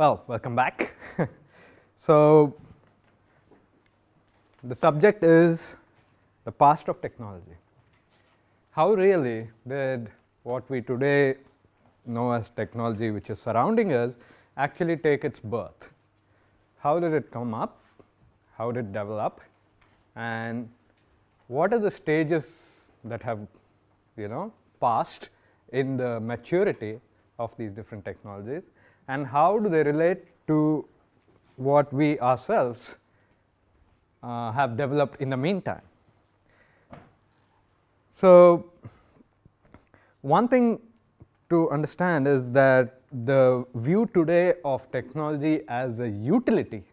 Well, welcome back. So, the subject is the past of technology. How really did what we today know as technology, which is surrounding us, actually take its birth? How did it come up? How did it develop? And what are the stages that have, passed in the maturity of these different technologies? And how do they relate to what we ourselves have developed in the meantime? So, one thing to understand is that the view today of technology as a utility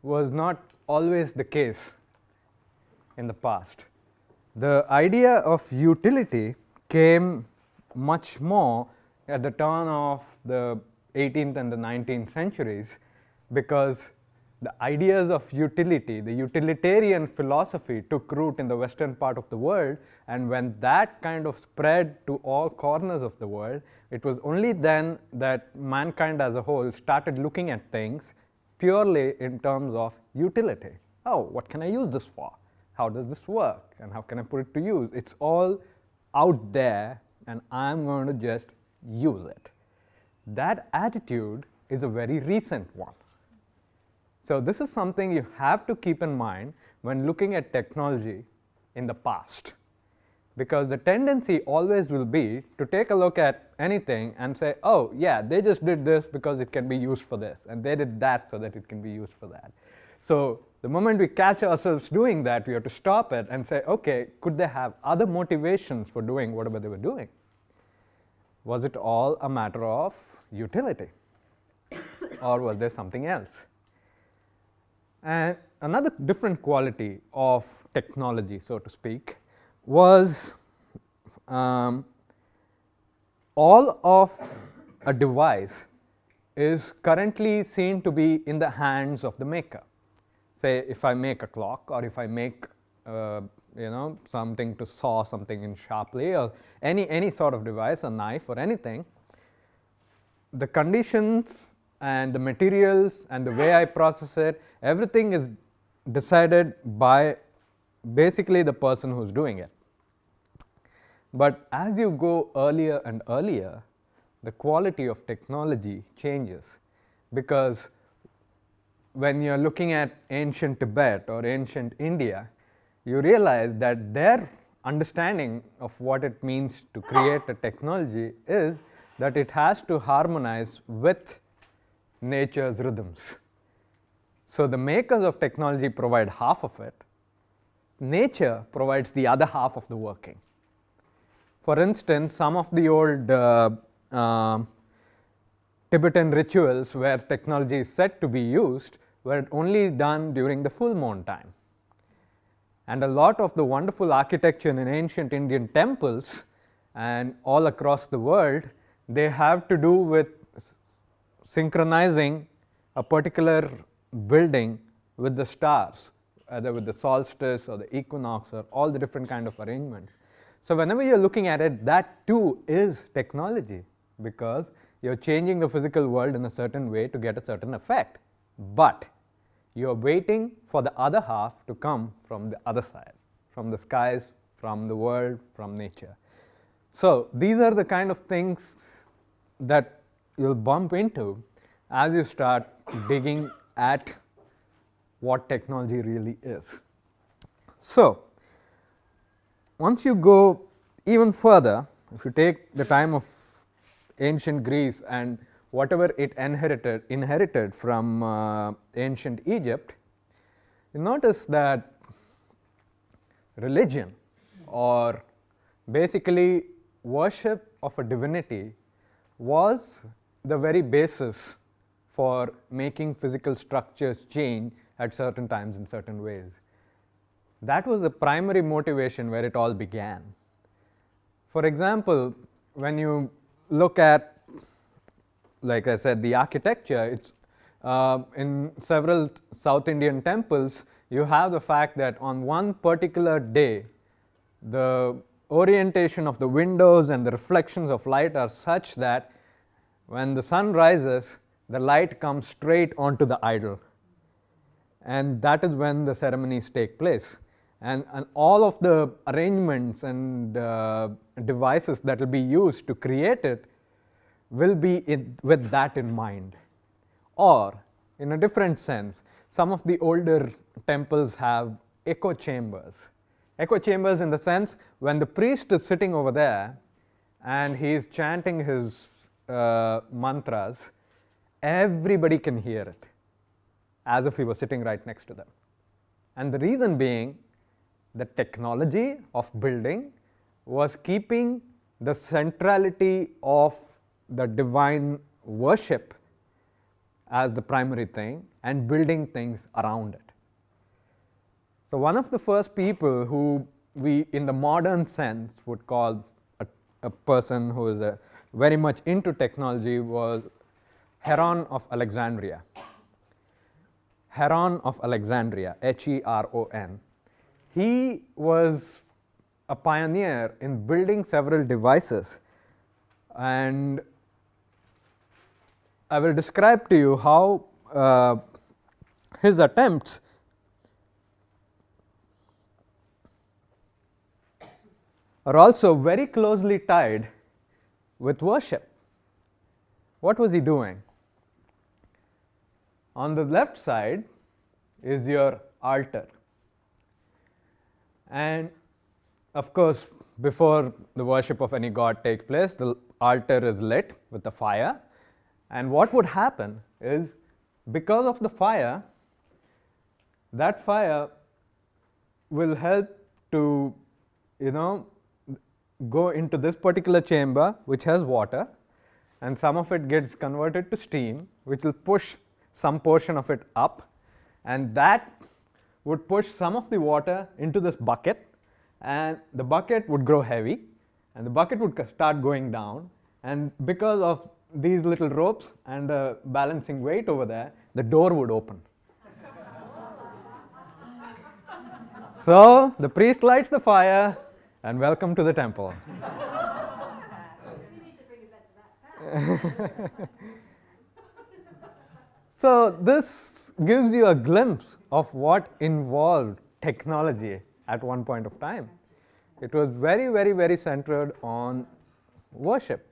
was not always the case in the past. The idea of utility came much more at the turn of the 18th and the 19th centuries, because the ideas of utility, the utilitarian philosophy, took root in the western part of the world, and when that kind of spread to all corners of the world, it was only then that mankind as a whole started looking at things purely in terms of utility. Oh, what can I use this for? How does this work? And how can I put it to use? It's all out there, and I'm going to just use it. That attitude is a very recent one. So this is something you have to keep in mind when looking at technology in the past, because the tendency always will be to take a look at anything and say, oh yeah, they just did this because it can be used for this, and they did that so that it can be used for that. So the moment we catch ourselves doing that, we have to stop it and say, okay, could they have other motivations for doing whatever they were doing? Was it all a matter of utility, or was there something else? And another different quality of technology, so to speak, was all of a device is currently seen to be in the hands of the maker. Say, if I make a clock, or if I make something to saw something in sharply, or any sort of device, a knife or anything, the conditions and the materials and the way I process it, everything is decided by basically the person who's doing it. But as you go earlier and earlier, the quality of technology changes, because when you're looking at ancient Tibet or ancient India, you realize that their understanding of what it means to create a technology is that it has to harmonize with nature's rhythms. So the makers of technology provide half of it. Nature provides the other half of the working. For instance, some of the old Tibetan rituals where technology is said to be used were only done during the full moon time. And a lot of the wonderful architecture in ancient Indian temples and all across the world, they have to do with synchronizing a particular building with the stars, either with the solstice or the equinox or all the different kind of arrangements. So whenever you're looking at it, that too is technology, because you're changing the physical world in a certain way to get a certain effect. But you're waiting for the other half to come from the other side, from the skies, from the world, from nature. So these are the kind of things that you'll bump into as you start digging at what technology really is. So once you go even further, if you take the time of ancient Greece and whatever it inherited from ancient Egypt, you notice that religion, or basically worship of a divinity, was the very basis for making physical structures change at certain times in certain ways. That was the primary motivation where it all began. For example, when you look at, like I said, the architecture, it's in several South Indian temples, you have the fact that on one particular day, the orientation of the windows and the reflections of light are such that when the sun rises, the light comes straight onto the idol. And that is when the ceremonies take place. And all of the arrangements and devices that will be used to create it will be with that in mind. Or, in a different sense, some of the older temples have echo chambers. Echo chambers in the sense when the priest is sitting over there and he is chanting his mantras, everybody can hear it as if he was sitting right next to them. And the reason being, the technology of building was keeping the centrality of the divine worship as the primary thing and building things around it. So one of the first people who we, in the modern sense, would call a person who is very much into technology was Heron of Alexandria. Heron of Alexandria, Heron. He was a pioneer in building several devices, and I will describe to you how his attempts are also very closely tied with worship. What was he doing? On the left side is your altar. And of course, before the worship of any god takes place, the altar is lit with the fire. And what would happen is, because of the fire, that fire will help to, go into this particular chamber which has water, and some of it gets converted to steam, which will push some portion of it up, and that would push some of the water into this bucket, and the bucket would grow heavy, and the bucket would start going down, and because of these little ropes and the balancing weight over there, the door would open. So the priest lights the fire, and welcome to the temple. So this gives you a glimpse of what involved technology at one point of time. It was very, very, very centered on worship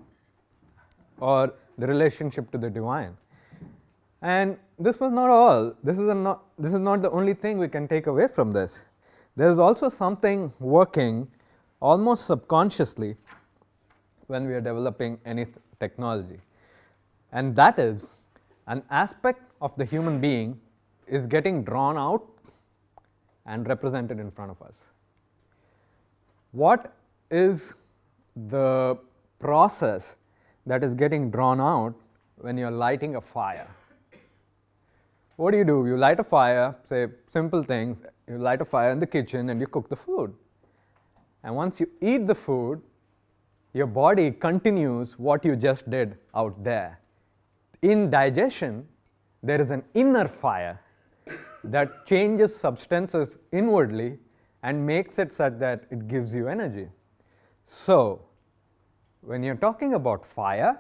or the relationship to the divine. And this was not all. This is not the only thing we can take away from this. There is also something working almost subconsciously when we are developing any technology, and that is an aspect of the human being is getting drawn out and represented in front of us. What is the process that is getting drawn out when you are lighting a fire? What do? You light a fire, say simple things, you light a fire in the kitchen and you cook the food. And once you eat the food, your body continues what you just did out there. In digestion, there is an inner fire that changes substances inwardly and makes it such that it gives you energy. So, when you're talking about fire,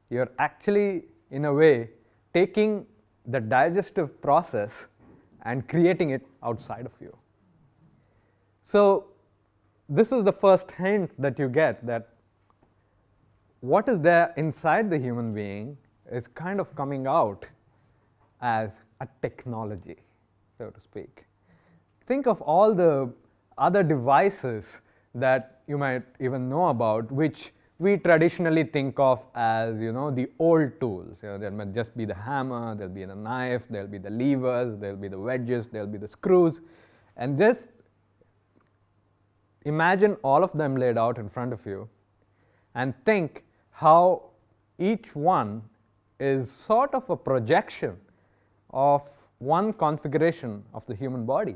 you're actually, in a way, taking the digestive process and creating it outside of you. So, this is the first hint that you get that what is there inside the human being is kind of coming out as a technology, so to speak. Think of all the other devices that you might even know about, which we traditionally think of as, the old tools. There might just be the hammer, there'll be the knife, there'll be the levers, there'll be the wedges, there'll be the screws, and just imagine all of them laid out in front of you and think how each one is sort of a projection of one configuration of the human body.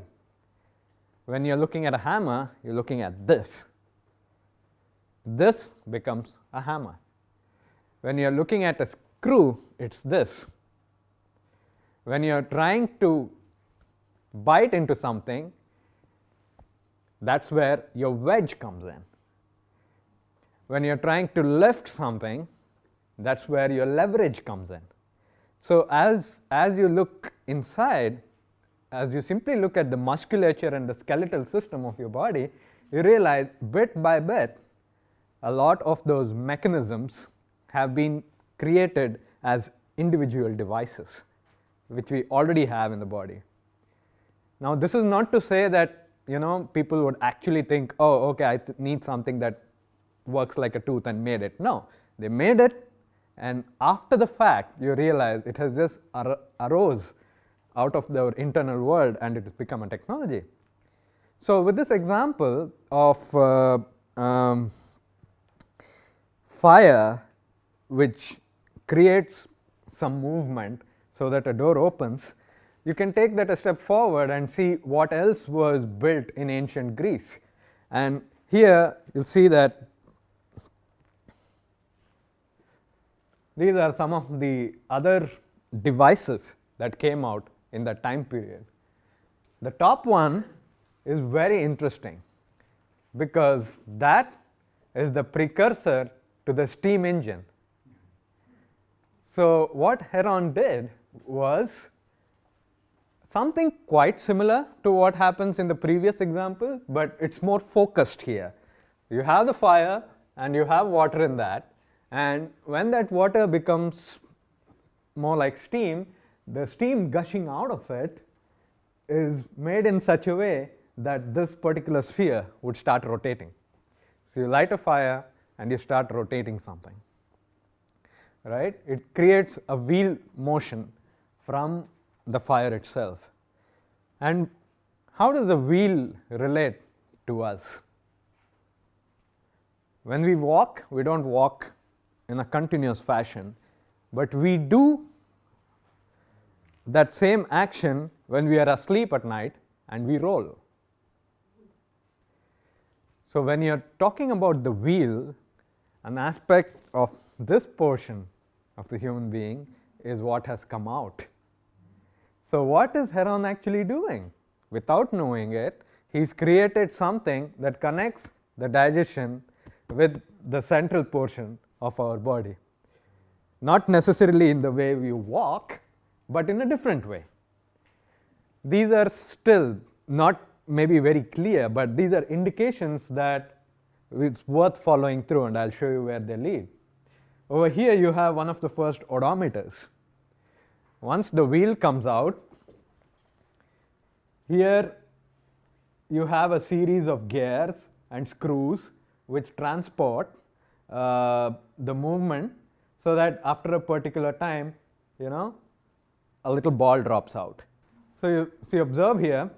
When you're looking at a hammer, you're looking at this. This becomes a hammer. When you're looking at a screw, it's this. When you're trying to bite into something, that's where your wedge comes in. When you're trying to lift something, that's where your leverage comes in. So as you look inside, as you simply look at the musculature and the skeletal system of your body, you realize bit by bit a lot of those mechanisms have been created as individual devices, which we already have in the body. Now this is not to say that people would actually think, oh, okay, I need something that works like a tooth and made it. No, they made it, and after the fact you realize it has just arose out of their internal world and it has become a technology. So with this example of fire, which creates some movement so that a door opens, you can take that a step forward and see what else was built in ancient Greece. And here you'll see that these are some of the other devices that came out in that time period. The top one is very interesting because that is the precursor to the steam engine. So what Heron did was something quite similar to what happens in the previous example, but it's more focused here. You have the fire and you have water in that, and when that water becomes more like steam, the steam gushing out of it is made in such a way that this particular sphere would start rotating. So you light a fire and you start rotating something, right? It creates a wheel motion from the fire itself. And how does a wheel relate to us? When we walk, we don't walk in a continuous fashion, but we do that same action when we are asleep at night and we roll. So when you're talking about the wheel, an aspect of this portion of the human being is what has come out. So what is Heron actually doing? Without knowing it, he's created something that connects the digestion with the central portion of our body. Not necessarily in the way we walk, but in a different way. These are still not maybe very clear, but these are indications that it's worth following through, and I'll show you where they lead. Over here you have one of the first odometers. Once the wheel comes out, here you have a series of gears and screws which transport the movement so that after a particular time, a little ball drops out. So you see, observe here,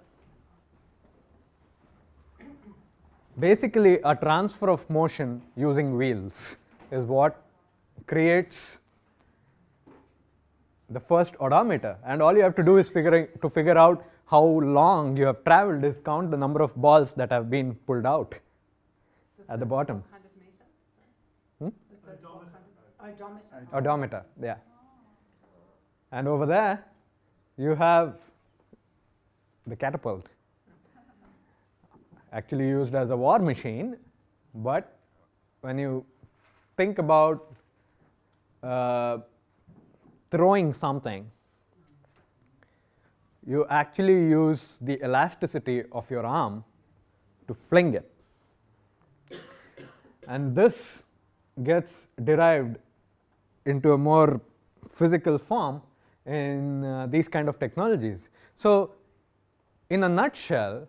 basically a transfer of motion using wheels is what creates the first odometer, and all you have to do is figure out how long you have traveled is count the number of balls that have been pulled out at the bottom. Odometer, yeah. And over there you have the catapult, actually used as a war machine, but when you think about throwing something, you actually use the elasticity of your arm to fling it. And this gets derived into a more physical form in these kind of technologies. So in a nutshell,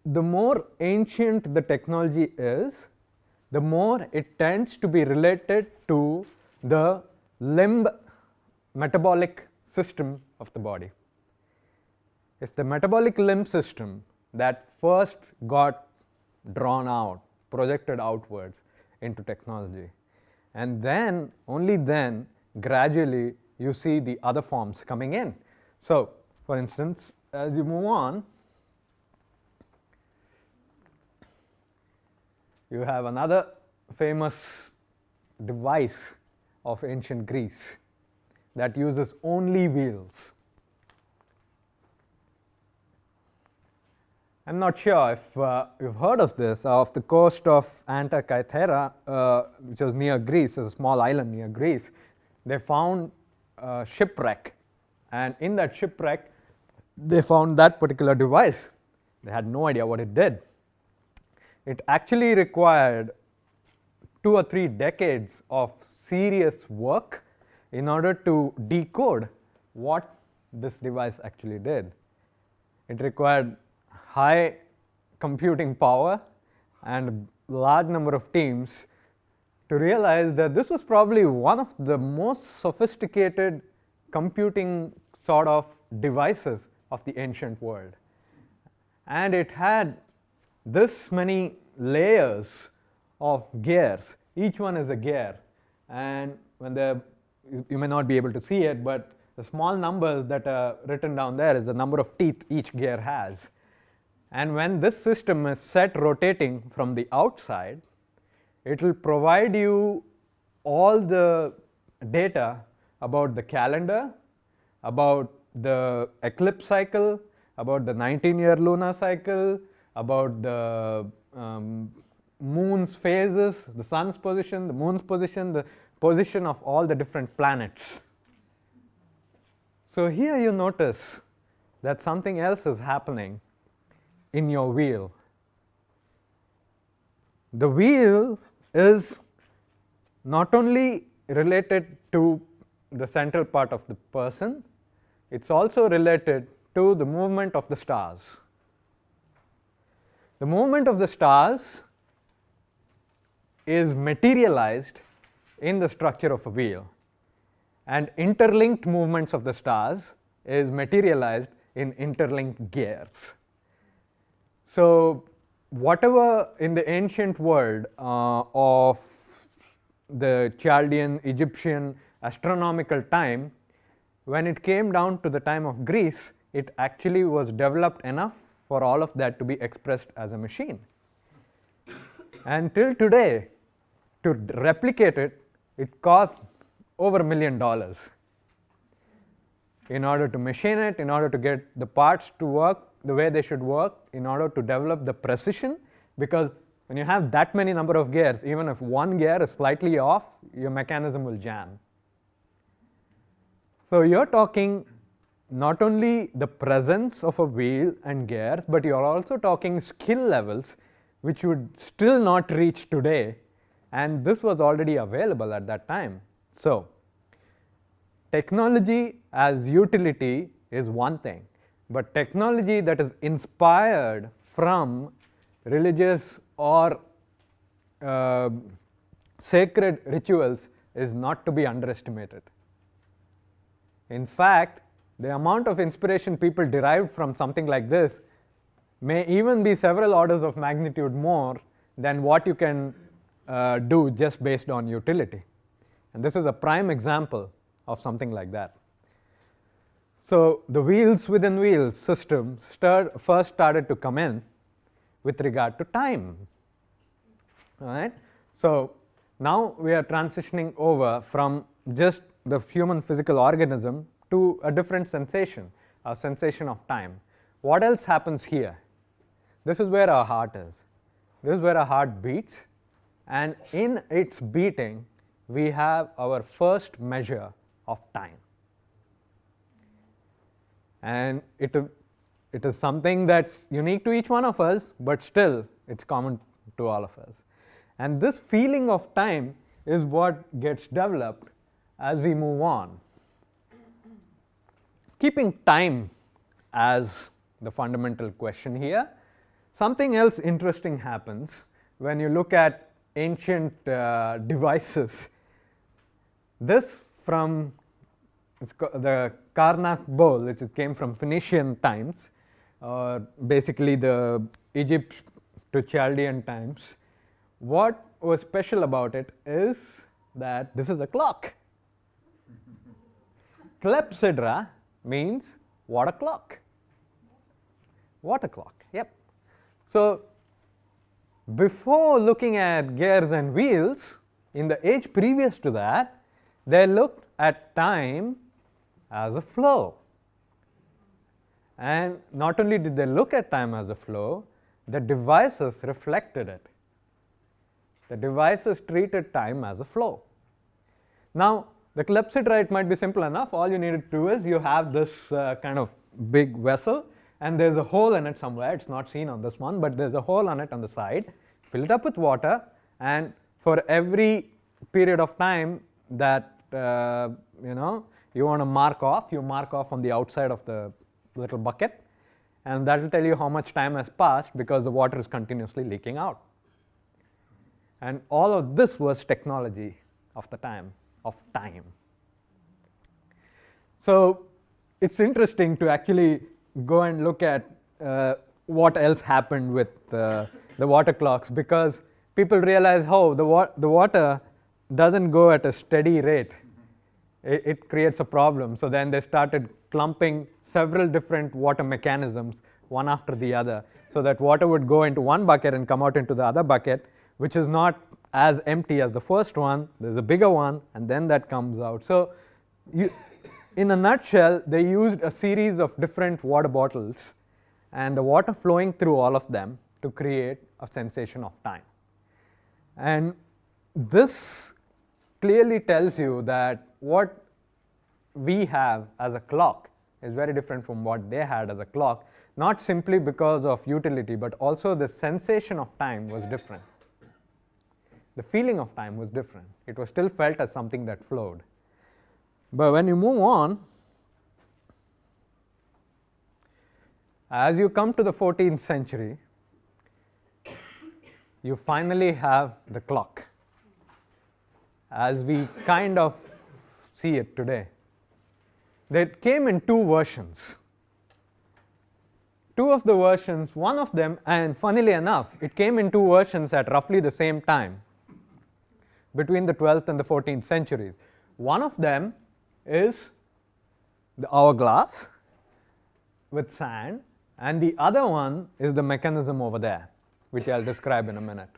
the more ancient the technology is, the more it tends to be related to the limb metabolic system of the body. It's the metabolic limb system that first got drawn out, projected outwards into technology. And then, only then, gradually you see the other forms coming in. So, for instance, as you move on, you have another famous device of ancient Greece that uses only wheels. I'm not sure if you've heard of this. Off the coast of Antarctica, which was near Greece, is a small island near Greece, they found shipwreck, and in that shipwreck they found that particular device. They had no idea what it did. It actually required 2 or 3 decades of serious work in order to decode what this device actually did. It required high computing power and a large number of teams to realize that this was probably one of the most sophisticated computing sort of devices of the ancient world. And it had this many layers of gears. Each one is a gear. And when you may not be able to see it, but the small numbers that are written down there is the number of teeth each gear has. And when this system is set rotating from the outside, it will provide you all the data about the calendar, about the eclipse cycle, about the 19-year lunar cycle, about the moon's phases, the sun's position, the moon's position, the position of all the different planets. So here you notice that something else is happening in your wheel. The wheel is not only related to the central part of the person, it's also related to the movement of the stars. The movement of the stars is materialized in the structure of a wheel, and interlinked movements of the stars is materialized in interlinked gears. So whatever in the ancient world of the Chaldean, Egyptian astronomical time, when it came down to the time of Greece, it actually was developed enough for all of that to be expressed as a machine. And till today, to replicate it, it cost over $1 million in order to machine it, in order to get the parts to work the way they should work, in order to develop the precision, because when you have that many number of gears, even if one gear is slightly off, your mechanism will jam. So you're talking not only the presence of a wheel and gears, but you're also talking skill levels which would still not reach today, and this was already available at that time. So technology as utility is one thing, but technology that is inspired from religious or sacred rituals is not to be underestimated. In fact, the amount of inspiration people derived from something like this may even be several orders of magnitude more than what you can do just based on utility. And this is a prime example of something like that. So the wheels within wheels system first started to come in with regard to time. All right? So now we are transitioning over from just the human physical organism to a different sensation, a sensation of time. What else happens here? This is where our heart is. This is where our heart beats, and in its beating, we have our first measure of time. And it is something that's unique to each one of us, but still it's common to all of us. And this feeling of time is what gets developed as we move on. Keeping time as the fundamental question here, something else interesting happens when you look at ancient devices. This from the Karnak bowl, which came from Phoenician times, or basically the Egypt to Chaldean times. What was special about it is that this is a clock. Clepsydra means water clock. Water clock, yep. So before looking at gears and wheels, in the age previous to that, they looked at time as a flow. And not only did they look at time as a flow, the devices reflected it. The devices treated time as a flow. Now, The clepsydra, it might be simple enough. All you need to do is you have this kind of big vessel, and there's a hole in it somewhere. It's not seen on this one, but there's a hole on it on the side. Fill it up with water, and for every period of time that you want to mark off, you mark off on the outside of the little bucket, and that will tell you how much time has passed because the water is continuously leaking out. And all of this was technology of the time, of time. So it's interesting to actually go and look at what else happened with the water clocks, because people realize, oh, the water doesn't go at a steady rate. It creates a problem. So then they started clumping several different water mechanisms, one after the other, so that water would go into one bucket and come out into the other bucket, which is not as empty as the first one. There's a bigger one, and then that comes out. So in a nutshell, they used a series of different water bottles and the water flowing through all of them to create a sensation of time. And this clearly tells you that what we have as a clock is very different from what they had as a clock, not simply because of utility, but also the sensation of time was different. The feeling of time was different. It was still felt as something that flowed. But when you move on, as you come to the 14th century, you finally have the clock as we kind of see it today. They came in two versions. Two of the versions, one of them, and funnily enough, it came in two versions at roughly the same time between the 12th and the 14th centuries. One of them is the hourglass with sand, and the other one is the mechanism over there, which I'll describe in a minute.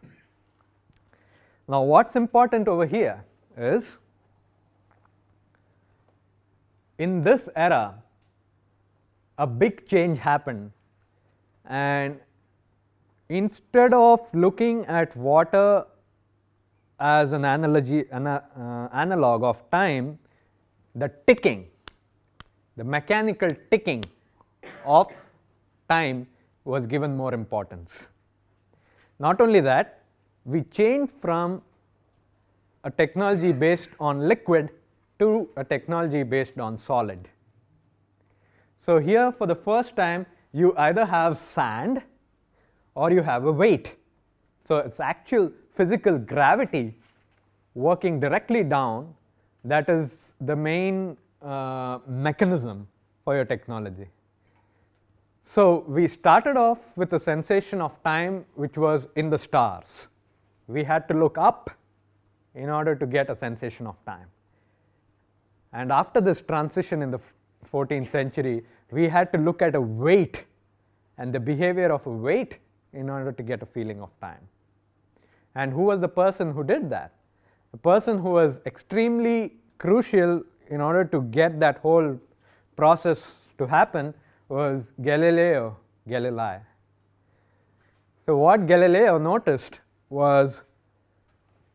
Now, what's important over here is, in this era, a big change happened, and instead of looking at water as an analog of time, the ticking, the mechanical ticking of time was given more importance. Not only that, we changed from a technology based on liquid to a technology based on solid. So here, for the first time, you either have sand or you have a weight. So it's actual physical gravity working directly down that is the main mechanism for your technology. So we started off with a sensation of time which was in the stars. We had to look up in order to get a sensation of time. And after this transition in the 14th century, we had to look at a weight and the behavior of a weight in order to get a feeling of time. And who was the person who did that? The person who was extremely crucial in order to get that whole process to happen was Galileo Galilei. So what Galileo noticed was,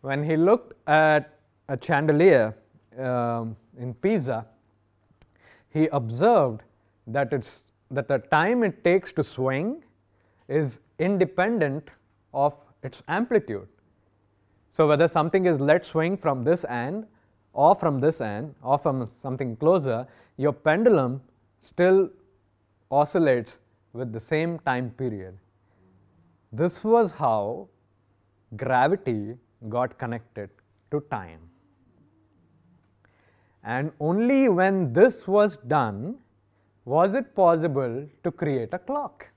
when he looked at a chandelier in Pisa, he observed that the time it takes to swing is independent of its amplitude. So whether something is let swing from this end or from this end or from something closer, your pendulum still oscillates with the same time period. This was how gravity got connected to time. And only when this was done was it possible to create a clock.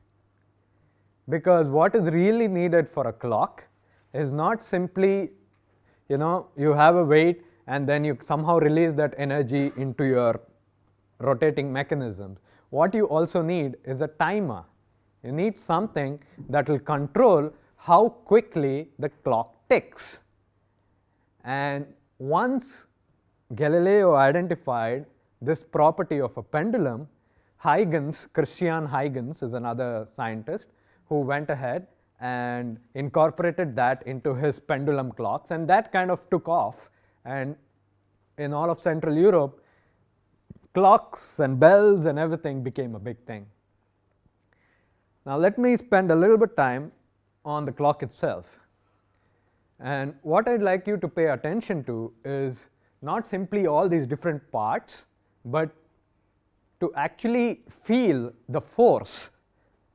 Because what is really needed for a clock is not simply, you have a weight and then you somehow release that energy into your rotating mechanisms. What you also need is a timer. You need something that will control how quickly the clock ticks. And once Galileo identified this property of a pendulum, Christian Huygens is another scientist who went ahead and incorporated that into his pendulum clocks, and that kind of took off, and in all of Central Europe, clocks and bells and everything became a big thing. Now let me spend a little bit time on the clock itself. And what I'd like you to pay attention to is not simply all these different parts, but to actually feel the force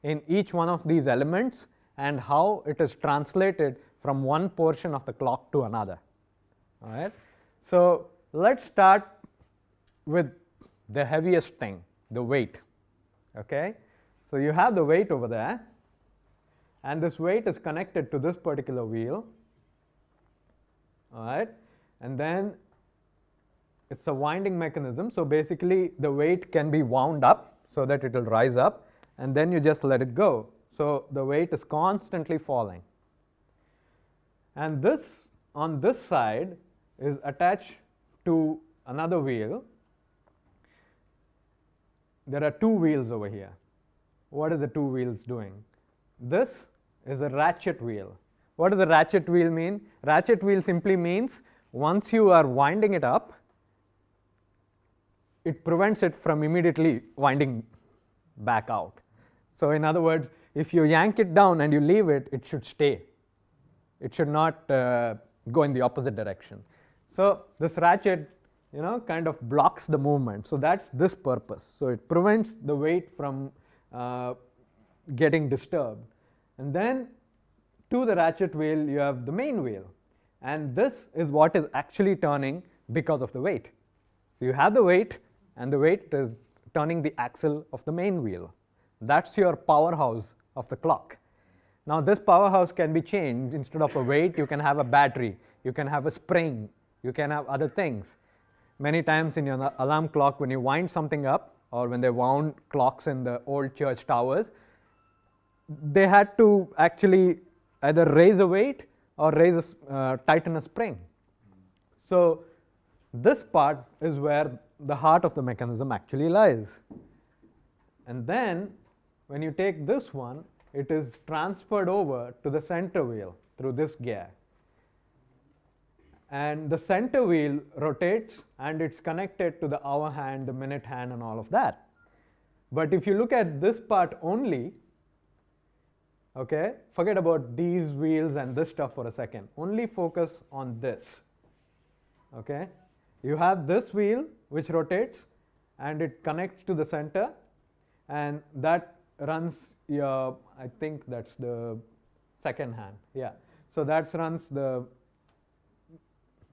in each one of these elements and how it is translated from one portion of the clock to another. All right? So let's start with the heaviest thing, the weight. Okay? So you have the weight over there, and this weight is connected to this particular wheel. All right? And then it's a winding mechanism, so basically the weight can be wound up so that it will rise up, and then you just let it go. So the weight is constantly falling. And this, on this side, is attached to another wheel. There are two wheels over here. What is the two wheels doing? This is a ratchet wheel. What does a ratchet wheel mean? Ratchet wheel simply means once you are winding it up, it prevents it from immediately winding back out. So in other words, if you yank it down and you leave it, it should stay. It should not go in the opposite direction. So this ratchet, kind of blocks the movement. So that's this purpose. So it prevents the weight from getting disturbed. And then to the ratchet wheel, you have the main wheel. And this is what is actually turning because of the weight. So you have the weight, and the weight is turning the axle of the main wheel. That's your powerhouse of the clock. Now this powerhouse can be changed. Instead of a weight, you can have a battery, you can have a spring, you can have other things. Many times in your alarm clock, when you wind something up, or when they wound clocks in the old church towers, they had to actually either raise a weight or tighten a spring. So this part is where the heart of the mechanism actually lies. And then when you take this one, it is transferred over to the center wheel through this gear. And the center wheel rotates, and it's connected to the hour hand, the minute hand, and all of that. But if you look at this part only, okay, forget about these wheels and this stuff for a second. Only focus on this. Okay? You have this wheel which rotates, and it connects to the center, and that runs your, I think that's the second hand. Yeah. So that runs the,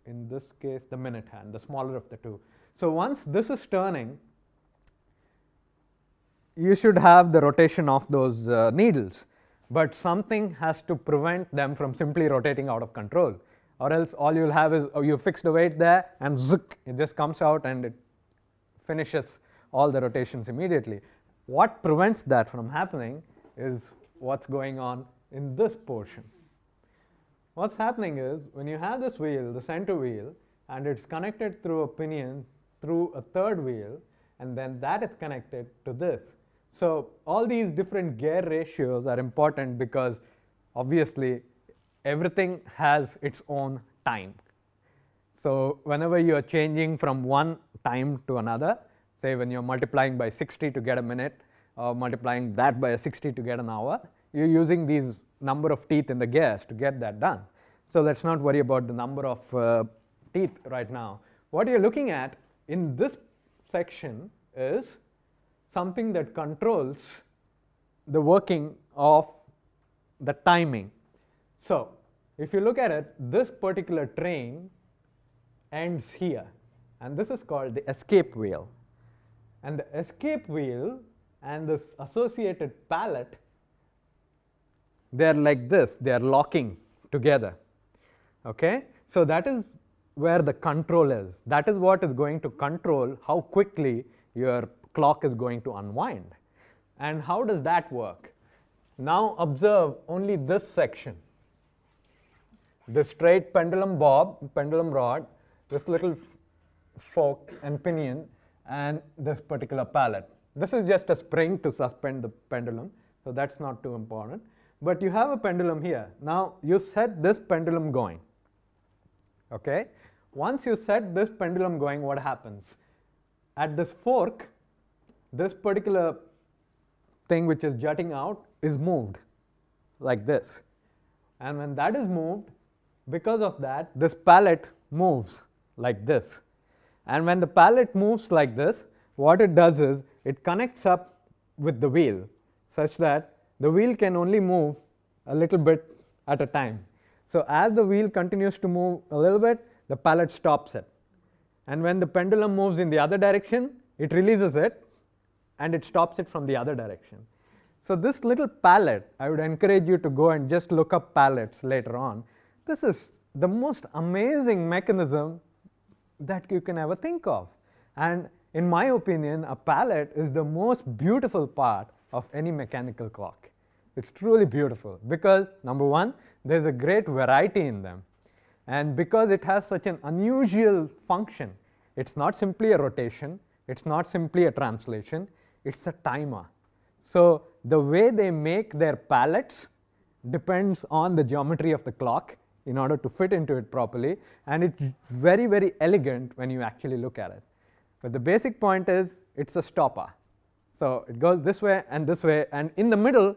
in this case, the minute hand, the smaller of the two. So once this is turning, you should have the rotation of those needles. But something has to prevent them from simply rotating out of control. Or else all you'll have is, you fix the weight there, and zzz, it just comes out and it finishes all the rotations immediately. What prevents that from happening is what's going on in this portion. What's happening is, when you have this wheel, the center wheel, and it's connected through a pinion through a third wheel, and then that is connected to this. So all these different gear ratios are important because obviously everything has its own time. So whenever you are changing from one time to another, say when you're multiplying by 60 to get a minute, or multiplying that by a 60 to get an hour, you're using these number of teeth in the gears to get that done. So let's not worry about the number of teeth right now. What you're looking at in this section is something that controls the working of the timing. So if you look at it, this particular train ends here, and this is called the escape wheel. And the escape wheel and this associated pallet, they're like this, they're locking together. Okay? So that is where the control is. That is what is going to control how quickly your clock is going to unwind. And how does that work? Now observe only this section. The straight pendulum rod, this little fork and pinion, and this particular pallet. This is just a spring to suspend the pendulum, so that's not too important. But you have a pendulum here. Now you set this pendulum going. Okay? once you set this pendulum going, what happens? At this fork, this particular thing which is jutting out is moved like this. And when that is moved, because of that, this pallet moves like this. And when the pallet moves like this, what it does is it connects up with the wheel such that the wheel can only move a little bit at a time. So as the wheel continues to move a little bit, the pallet stops it. And when the pendulum moves in the other direction, it releases it and it stops it from the other direction. So this little pallet, I would encourage you to go and just look up pallets later on. This is the most amazing mechanism that you can ever think of. And in my opinion, a pallet is the most beautiful part of any mechanical clock. It's truly beautiful because, number one, there's a great variety in them. And because it has such an unusual function, it's not simply a rotation, it's not simply a translation, it's a timer. So the way they make their pallets depends on the geometry of the clock in order to fit into it properly, and it's very, very elegant when you actually look at it. But the basic point is it's a stopper. So it goes this way, and in the middle,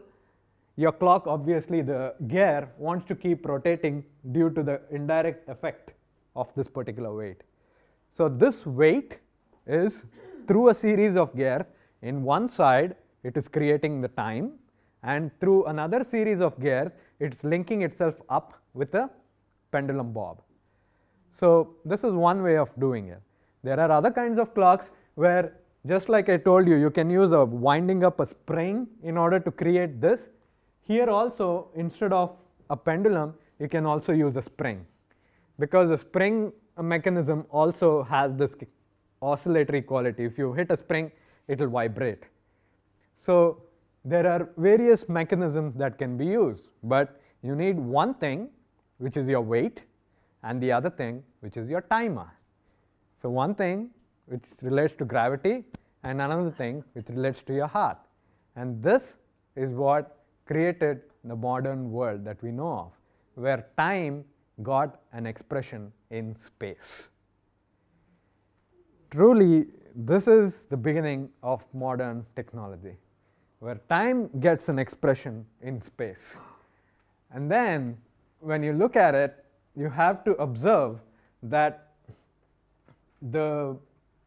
your clock, obviously the gear, wants to keep rotating due to the indirect effect of this particular weight. So this weight is through a series of gears. In one side, it is creating the time, and through another series of gears, it's linking itself up with a pendulum bob. So this is one way of doing it. There are other kinds of clocks where, just like I told you, you can use a winding up a spring in order to create this. Here also, instead of a pendulum, you can also use a spring, because the spring mechanism also has this oscillatory quality. If you hit a spring, it will vibrate. So there are various mechanisms that can be used, but you need one thing, which is your weight, and the other thing, which is your timer. So one thing which relates to gravity, and another thing which relates to your heart. And this is what created the modern world that we know of, where time got an expression in space. Truly, this is the beginning of modern technology, where time gets an expression in space. And then, when you look at it, you have to observe that the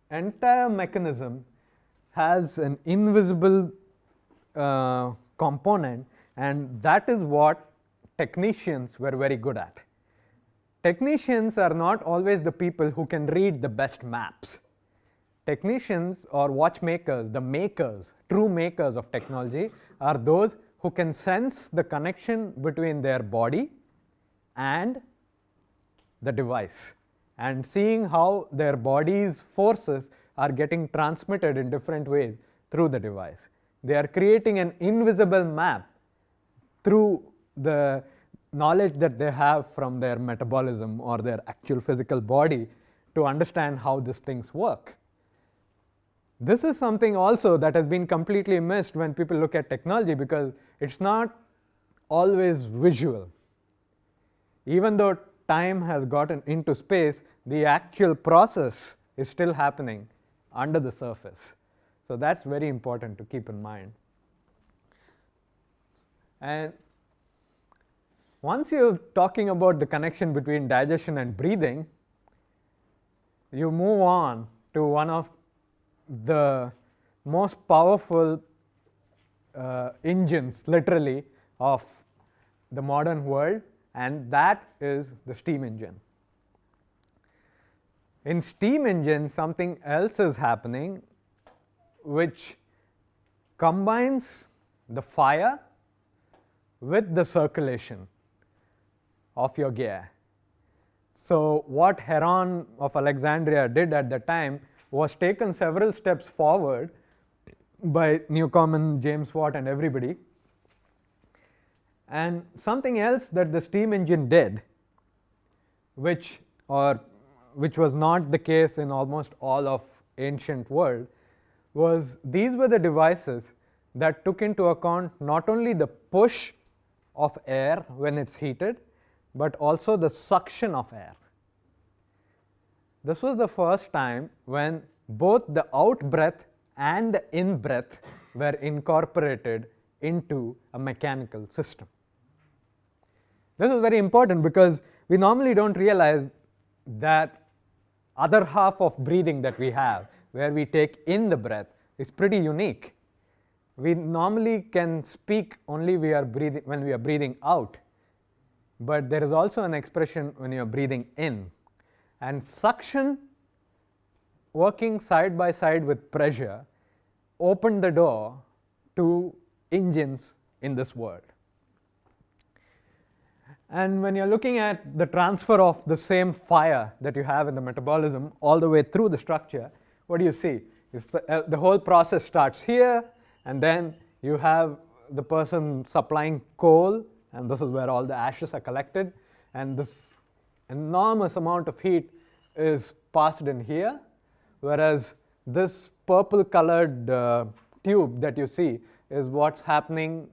entire mechanism has an invisible component, and that is what technicians were very good at. Technicians are not always the people who can read the best maps. Technicians or watchmakers, the makers, true makers of technology, are those who can sense the connection between their body and the device, and seeing how their body's forces are getting transmitted in different ways through the device. They are creating an invisible map through the knowledge that they have from their metabolism or their actual physical body to understand how these things work. This is something also that has been completely missed when people look at technology, because it's not always visual. Even though time has gotten into space, the actual process is still happening under the surface. So that's very important to keep in mind. And once you're talking about the connection between digestion and breathing, you move on to one of the most powerful engines, literally, of the modern world, and that is the steam engine. In steam engine, something else is happening which combines the fire with the circulation of your gear. So what Heron of Alexandria did at the time was taken several steps forward by Newcomen, James Watt, and everybody. And something else that the steam engine did, which was not the case in almost all of ancient world, was these were the devices that took into account not only the push of air when it's heated, but also the suction of air. this was the first time when both the out breath and the in breath were incorporated into a mechanical system. This is very important because we normally don't realize that other half of breathing that we have, where we take in the breath, is pretty unique. We normally can speak only when we are breathing out, but there is also an expression when you are breathing in. And suction, working side by side with pressure, opened the door to engines in this world. And when you're looking at the transfer of the same fire that you have in the metabolism all the way through the structure, what do you see? The whole process starts here, and then you have the person supplying coal, and this is where all the ashes are collected, and this enormous amount of heat is passed in here, whereas this purple colored tube that you see is what's happening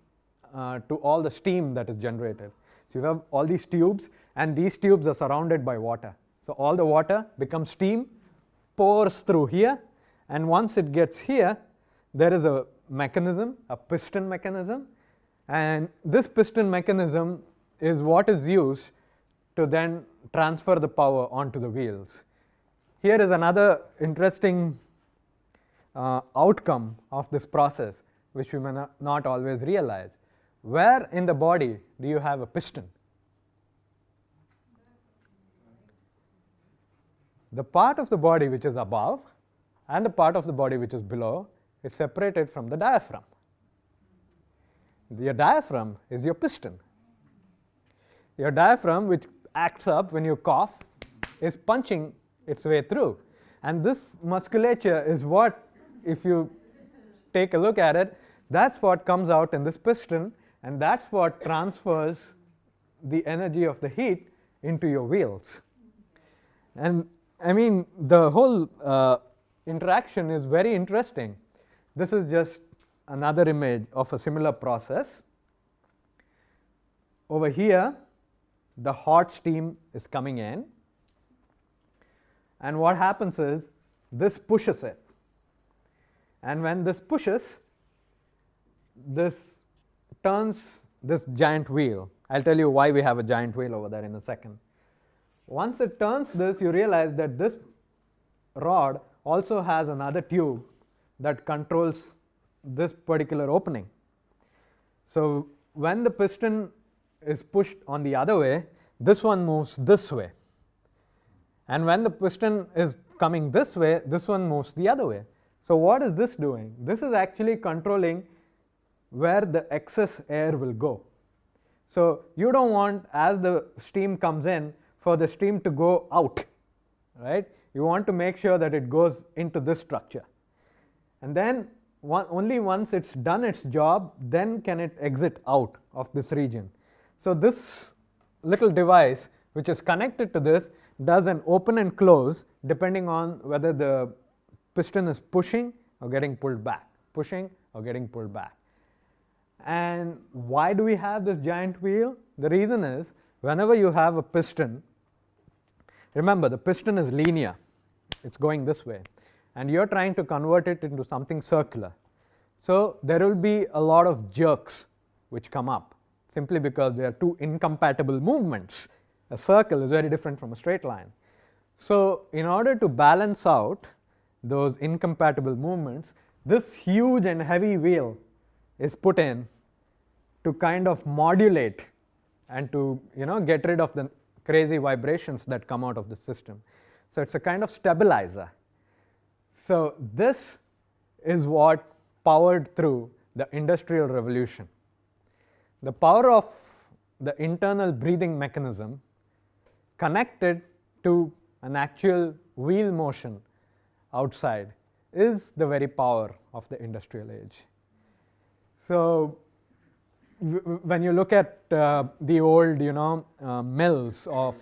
to all the steam that is generated. So you have all these tubes, and these tubes are surrounded by water. So all the water becomes steam, pours through here, and once it gets here, there is a mechanism, a piston mechanism, and this piston mechanism is what is used to then transfer the power onto the wheels. Here is another interesting outcome of this process, which we may not always realize. Where in the body do you have a piston? The part of the body which is above and the part of the body which is below is separated from the diaphragm. Your diaphragm is your piston. Your diaphragm, which acts up when you cough, is punching its way through. And this musculature is what, if you take a look at it, that's what comes out in this piston, and that's what transfers the energy of the heat into your wheels. And I mean, the whole interaction is very interesting. This is just another image of a similar process. Over here, the hot steam is coming in, and what happens is this pushes it. And when this pushes, this turns this giant wheel. I'll tell you why we have a giant wheel over there in a second. Once it turns this, you realize that this rod also has another tube that controls this particular opening. So when the piston is pushed on the other way, this one moves this way. And when the piston is coming this way, this one moves the other way. So what is this doing? This is actually controlling where the excess air will go. So you don't want, as the steam comes in, for the steam to go out, right? You want to make sure that it goes into this structure. And then only once it's done its job, then can it exit out of this region. So this little device, which is connected to this, does an open and close depending on whether the piston is pushing or getting pulled back, pushing or getting pulled back. And why do we have this giant wheel? The reason is, whenever you have a piston, remember the piston is linear, it's going this way, and you're trying to convert it into something circular. So there will be a lot of jerks which come up, simply because they are two incompatible movements. A circle is very different from a straight line. So in order to balance out those incompatible movements, this huge and heavy wheel is put in to kind of modulate and to get rid of the crazy vibrations that come out of the system. So it's a kind of stabilizer. So this is what powered through the Industrial Revolution. The power of the internal breathing mechanism connected to an actual wheel motion outside is the very power of the industrial age. So when you look at the old mills of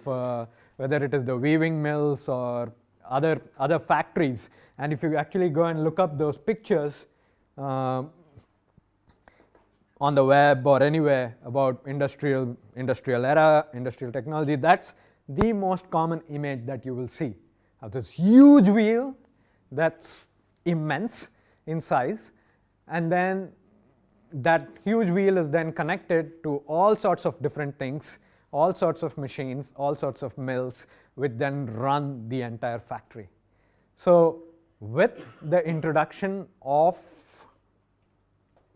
whether it is the weaving mills or other factories, and if you actually go and look up those pictures on the web or anywhere about industrial era, industrial technology, that's the most common image that you will see have this huge wheel that's immense in size, and then that huge wheel is then connected to all sorts of different things, all sorts of machines, all sorts of mills, which then run the entire factory. So with the introduction of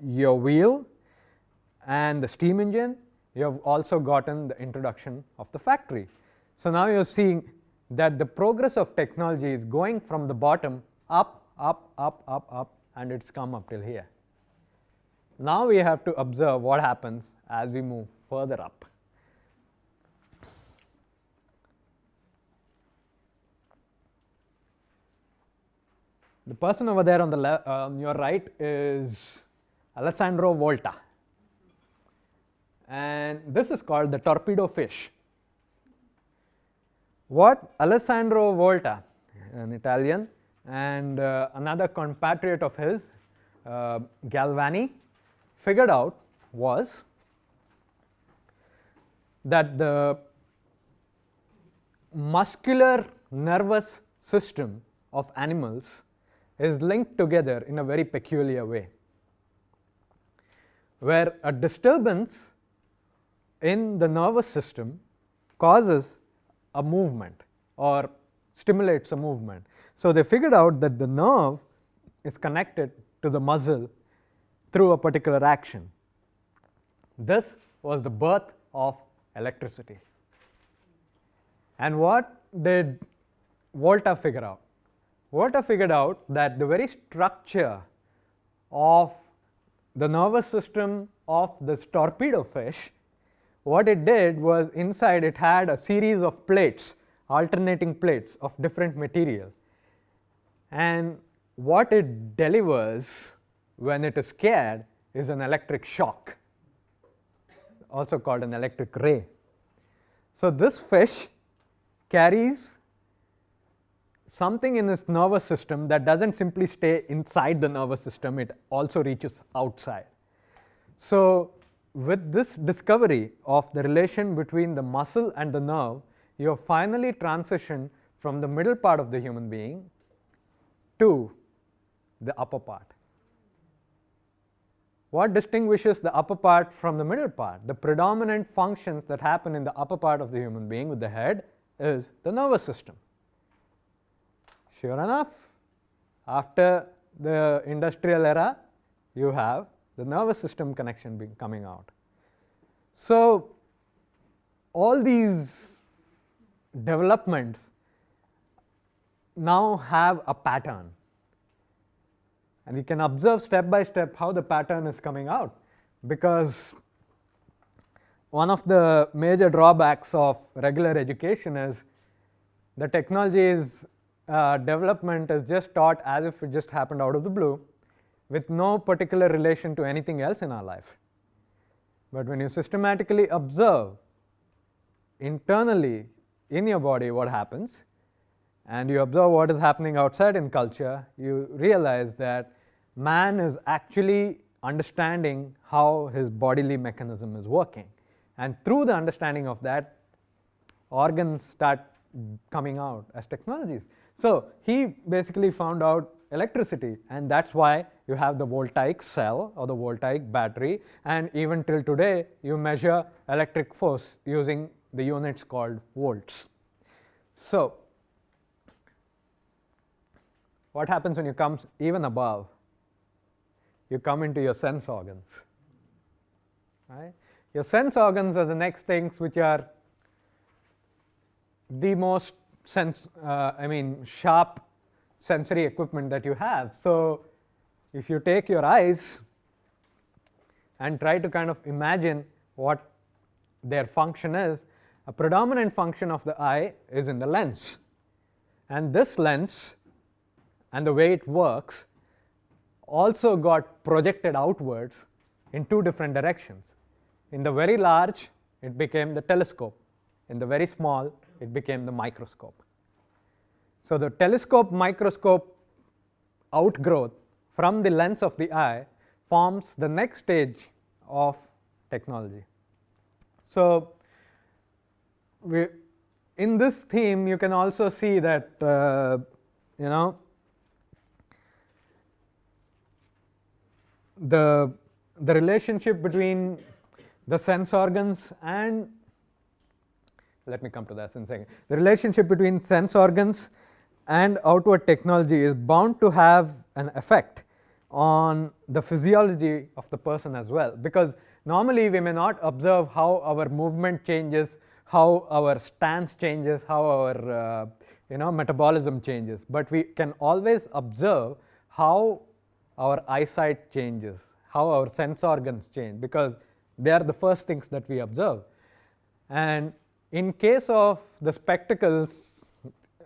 your wheel and the steam engine, you have also gotten the introduction of the factory. So now you're seeing that the progress of technology is going from the bottom up, up, up, up, up, and it's come up till here. Now we have to observe what happens as we move further up. The person over there on your right is Alessandro Volta, and this is called the torpedo fish. What Alessandro Volta, an Italian, and another compatriot of his, Galvani, figured out was that the muscular nervous system of animals is linked together in a very peculiar way, where a disturbance in the nervous system causes a movement or stimulates a movement. So they figured out that the nerve is connected to the muscle through a particular action. This was the birth of electricity. And what did Volta figure out? Volta figured out that the very structure of the nervous system of this torpedo fish, what it did was inside it had a series of plates, alternating plates of different material. And what it delivers when it is scared is an electric shock, also called an electric ray. So this fish carries something in its nervous system that doesn't simply stay inside the nervous system, it also reaches outside. So with this discovery of the relation between the muscle and the nerve, you have finally transitioned from the middle part of the human being to the upper part. What distinguishes the upper part from the middle part? The predominant functions that happen in the upper part of the human being with the head is the nervous system. Sure enough, after the industrial era, you have the nervous system connection coming out. So all these developments now have a pattern, and you can observe step by step how the pattern is coming out, because one of the major drawbacks of regular education is the technology's development is just taught as if it just happened out of the blue, with no particular relation to anything else in our life. But when you systematically observe internally in your body what happens, and you observe what is happening outside in culture, you realize that man is actually understanding how his bodily mechanism is working. And through the understanding of that, organs start coming out as technologies. So he basically found out electricity, and that's why you have the voltaic cell or the voltaic battery, and even till today you measure electric force using the units called volts. So what happens when you come even above? You come into your sense organs. Right? Your sense organs are the next things which are the most sharp sensory equipment that you have. So if you take your eyes and try to kind of imagine what their function is, a predominant function of the eye is in the lens. And this lens and the way it works also got projected outwards in two different directions. In the very large, it became the telescope. In the very small, it became the microscope. So the telescope microscope outgrowth from the lens of the eye forms the next stage of technology. So in this theme, you can also see that the relationship between the sense organs and, let me come to that in a second. The relationship between sense organs and outward technology is bound to have an effect on the physiology of the person as well, because normally we may not observe how our movement changes, how our stance changes, how our metabolism changes, but we can always observe how our eyesight changes, how our sense organs change, because they are the first things that we observe. And in case of the spectacles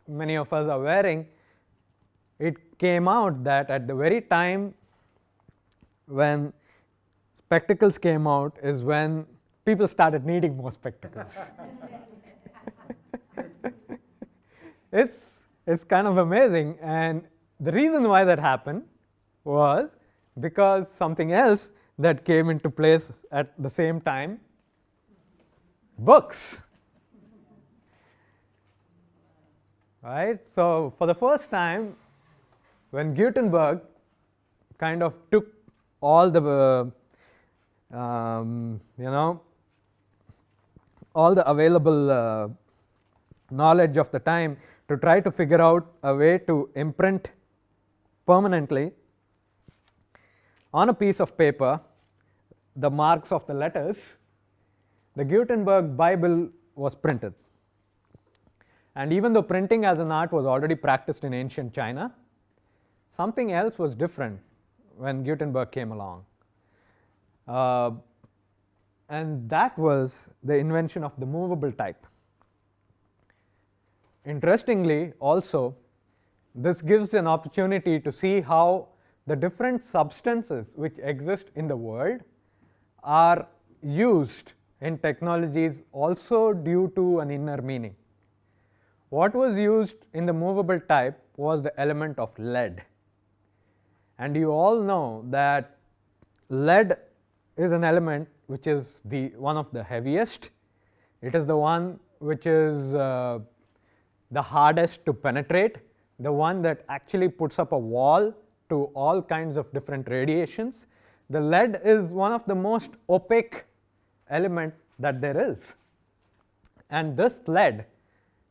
many of us are wearing, it came out that at the very time when spectacles came out is when people started needing more spectacles. It's kind of amazing, and the reason why that happened was because something else that came into place at the same time: books. Right? So for the first time, when Gutenberg kind of took all the all the available knowledge of the time to try to figure out a way to imprint permanently on a piece of paper the marks of the letters, the Gutenberg Bible was printed. And even though printing as an art was already practiced in ancient China, something else was different when Gutenberg came along. And that was the invention of the movable type. Interestingly, also, this gives an opportunity to see how the different substances which exist in the world are used in technologies also due to an inner meaning. What was used in the movable type was the element of lead. And you all know that lead is an element which is one of the heaviest. It is the one which is the hardest to penetrate, the one that actually puts up a wall to all kinds of different radiations. The lead is one of the most opaque element that there is. And this lead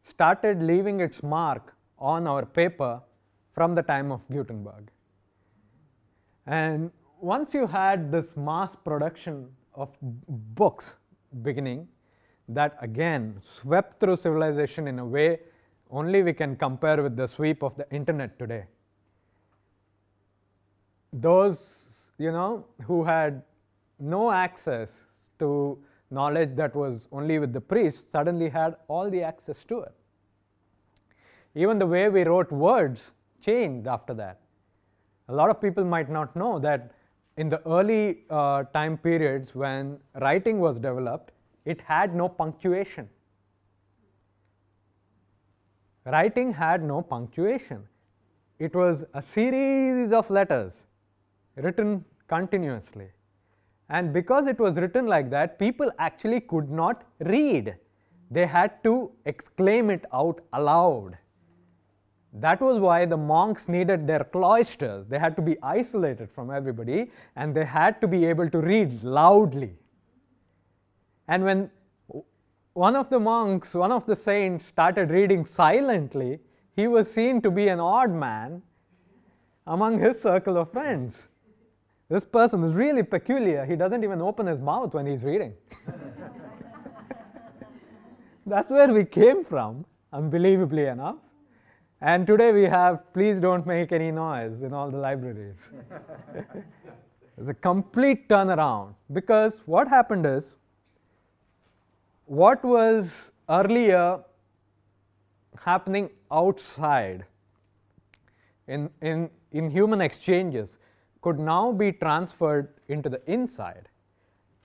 started leaving its mark on our paper from the time of Gutenberg. And once you had this mass production of books beginning, that again swept through civilization in a way only we can compare with the sweep of the internet today. Those who had no access to knowledge that was only with the priests suddenly had all the access to it. Even the way we wrote words changed after that. A lot of people might not know that in the early time periods when writing was developed, it had no punctuation. Writing had no punctuation. It was a series of letters written continuously. And because it was written like that, people actually could not read. They had to exclaim it out aloud. That was why the monks needed their cloisters. They had to be isolated from everybody, and they had to be able to read loudly. And when one of the monks, one of the saints, started reading silently, he was seen to be an odd man among his circle of friends. This person is really peculiar. He doesn't even open his mouth when he's reading. That's where we came from, unbelievably enough. And today we have "please don't make any noise" in all the libraries. It's a complete turnaround, because what happened is, what was earlier happening outside in human exchanges could now be transferred into the inside.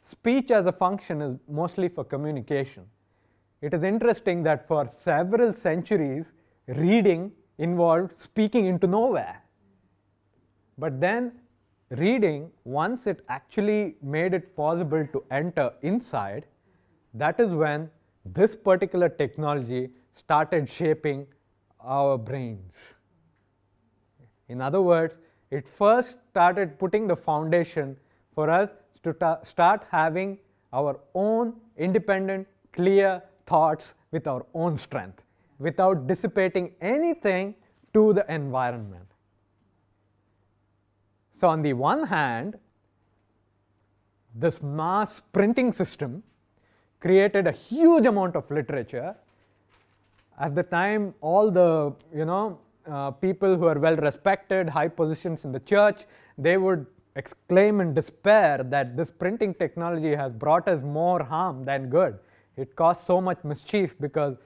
Speech as a function is mostly for communication. It is interesting that for several centuries, reading involved speaking into nowhere. But then reading, once it actually made it possible to enter inside, that is when this particular technology started shaping our brains. In other words, it first started putting the foundation for us to start having our own independent, clear thoughts with our own strength, without dissipating anything to the environment. So on the one hand, this mass printing system created a huge amount of literature. At the time, all the people who are well respected, high positions in the church, they would exclaim in despair that this printing technology has brought us more harm than good. It caused so much mischief because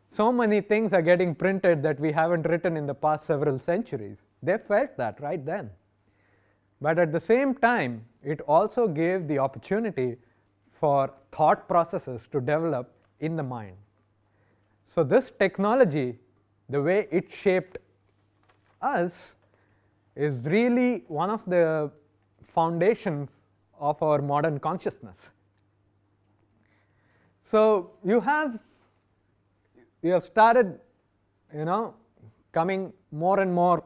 so many things are getting printed that we haven't written in the past several centuries. They felt that right then. But at the same time, it also gave the opportunity for thought processes to develop in the mind. So this technology, the way it shaped us, is really one of the foundations of our modern consciousness. So you have started, coming more and more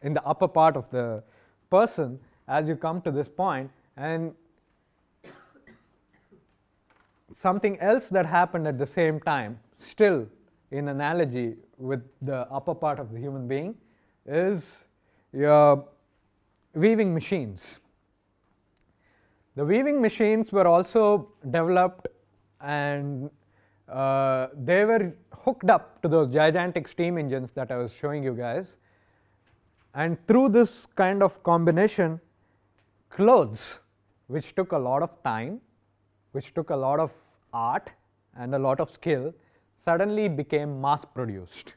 in the upper part of the person as you come to this point, and something else that happened at the same time, still in analogy with the upper part of the human being, is your weaving machines. The weaving machines were also developed, and they were hooked up to those gigantic steam engines that I was showing you guys. And through this kind of combination, clothes, which took a lot of time, which took a lot of art and a lot of skill, suddenly became mass produced.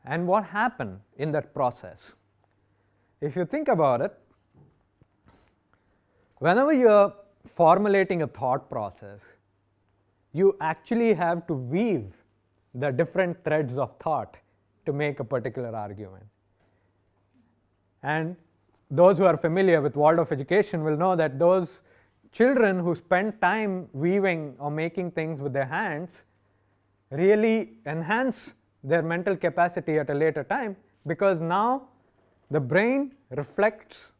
And what happened in that process? If you think about it, whenever you're formulating a thought process, you actually have to weave the different threads of thought to make a particular argument. And those who are familiar with Waldorf education will know that those children who spend time weaving or making things with their hands really enhance their mental capacity at a later time, because now the brain reflects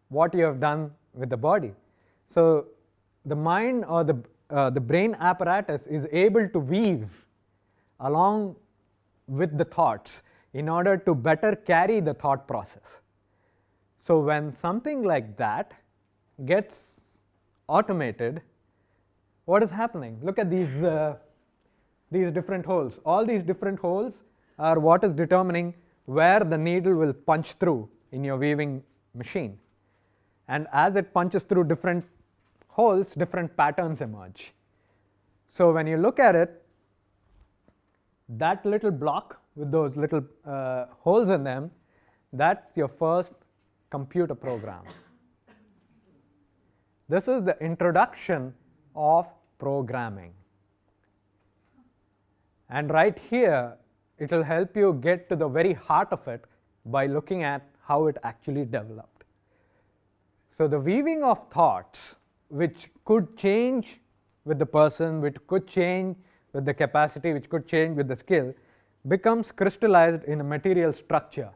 what you have done with the body. So the mind or the brain apparatus is able to weave along with the thoughts in order to better carry the thought process. So when something like that gets automated, what is happening? Look at these different holes. All these different holes are what is determining where the needle will punch through in your weaving machine. And as it punches through different holes, different patterns emerge. So when you look at it, that little block with those little holes in them, that's your first computer program. This is the introduction of programming. And right here, it will help you get to the very heart of it by looking at how it actually developed. So the weaving of thoughts, which could change with the person, which could change with the capacity, which could change with the skill, becomes crystallized in a material structure.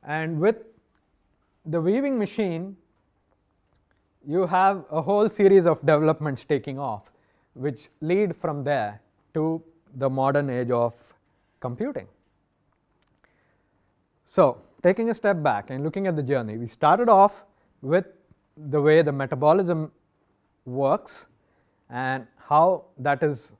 And with the weaving machine, you have a whole series of developments taking off, which lead from there to the modern age of computing. So taking a step back and looking at the journey, we started off with the way the metabolism works and how that is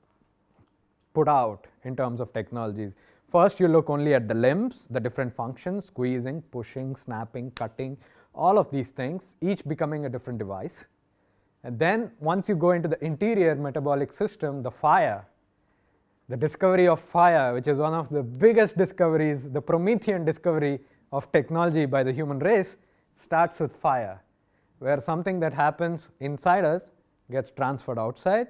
put out in terms of technologies. First, you look only at the limbs, the different functions, squeezing, pushing, snapping, cutting, all of these things, each becoming a different device. And then once you go into the interior metabolic system, the fire, the discovery of fire, which is one of the biggest discoveries, the Promethean discovery of technology by the human race, starts with fire, where something that happens inside us gets transferred outside.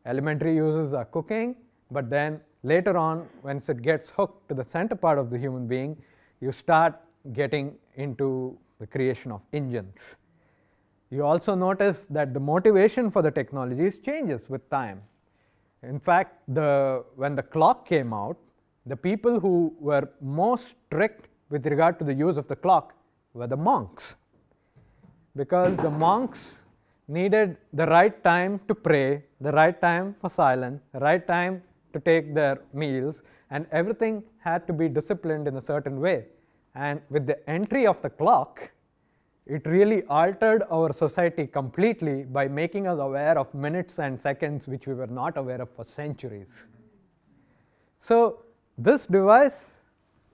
Elementary uses are cooking, but then later on, once it gets hooked to the center part of the human being, you start getting into the creation of engines. You also notice that the motivation for the technologies changes with time. In fact, when the clock came out, the people who were most strict with regard to the use of the clock were the monks, because the monks needed the right time to pray, the right time for silence, the right time to take their meals, and everything had to be disciplined in a certain way. And with the entry of the clock, it really altered our society completely by making us aware of minutes and seconds which we were not aware of for centuries. So this device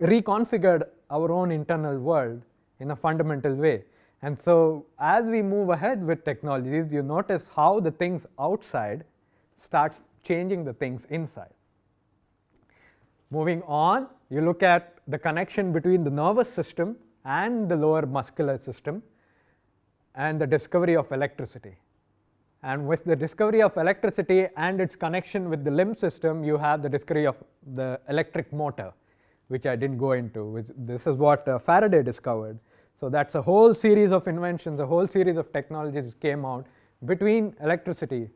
reconfigured our own internal world in a fundamental way. And so as we move ahead with technologies, you notice how the things outside start changing the things inside. Moving on, you look at the connection between the nervous system and the lower muscular system and the discovery of electricity. And with the discovery of electricity and its connection with the limb system, you have the discovery of the electric motor, which I didn't go into. This is what Faraday discovered. So that's a whole series of inventions, a whole series of technologies came out between electricity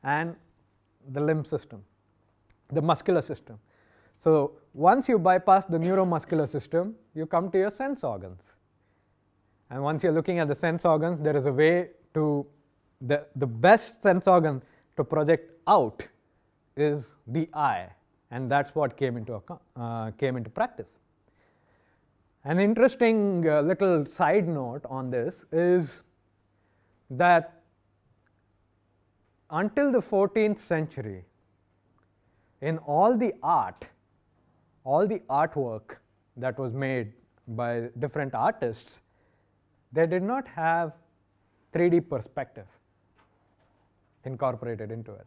and the limb system, the muscular system. So once you bypass the neuromuscular system, you come to your sense organs. And once you're looking at the sense organs, there is a way to, the best sense organ to project out is the eye. And that's what came into practice. An interesting little side note on this is that until the 14th century, in all the artwork that was made by different artists, they did not have 3D perspective incorporated into it.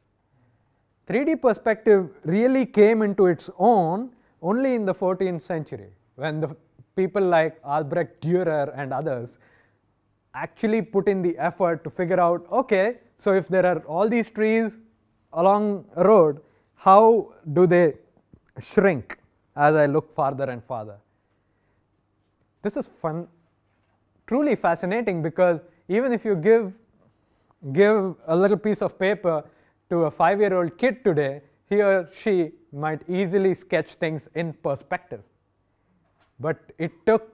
3D perspective really came into its own only in the 14th century, when the people like Albrecht Dürer and others actually put in the effort to figure out, okay, so if there are all these trees along a road, how do they shrink as I look farther and farther? This is fun, truly fascinating, because even if you give a little piece of paper to a 5-year-old kid today, he or she might easily sketch things in perspective. But it took